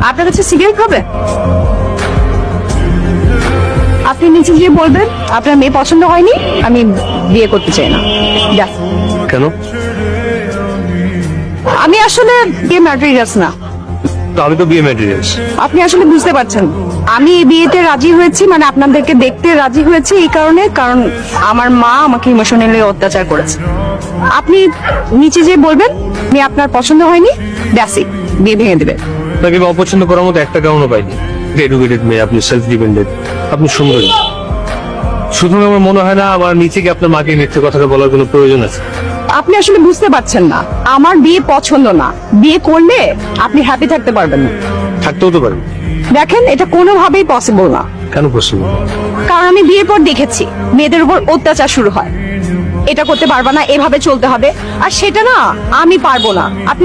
আপনার কাছে সিগারেট হবে? আপনি নিচে গিয়ে বলবেন আপনার মেয়ে পছন্দ হয়নি, আমি বিয়ে করতে চাই না। ব্যাস। কেন? আমি আসলে বিয়ে ম্যাটেরিয়ালস না। তো আমি তো বিয়ে ম্যাটেরিয়ালস। আপনি আসলে বুঝতে পারছেন, আমি এই বিয়েতে রাজি হয়েছি, মানে আপনাদেরকে দেখতে রাজি হয়েছে এই কারণে, কারণ আমার মা আমাকে ইমোশনালি অত্যাচার করেছে। আপনি নিচে যেয়ে বলবেন মেয়ে আপনার পছন্দ হয়নি, ব্যাসই বিয়ে ভেঙে দেবে। তাকে অপছন্দ করার মতো একটা কারণও পাইনি। এডুকেটেড মেয়ে, আপনি সেলফ ডিপেন্ডেন্ট, আপনি সুন্দরী। শুধু আমার মনে হয় না আমার নিচে কি আপনার মাকে মিথ্যে কথাটা বলার কোনো প্রয়োজন আছে। আপনি আসলে বুঝতে পারছেন না, আমার বিয়ে পছন্দ না। বিয়ে করলে আপনি হ্যাপি থাকতে পারবেন না। থাকতেও তো পারেন। দেখেন, এটা কোনোভাবেই পসিবল না। কেন পসিবল? কারণ আমি বিয়ের পর দেখেছি মেয়েদের উপর অত্যাচার শুরু হয়। এটা করতে পারবা না, এভাবে চলতে হবে, আর সেটা না আমি পারবো না। আপনি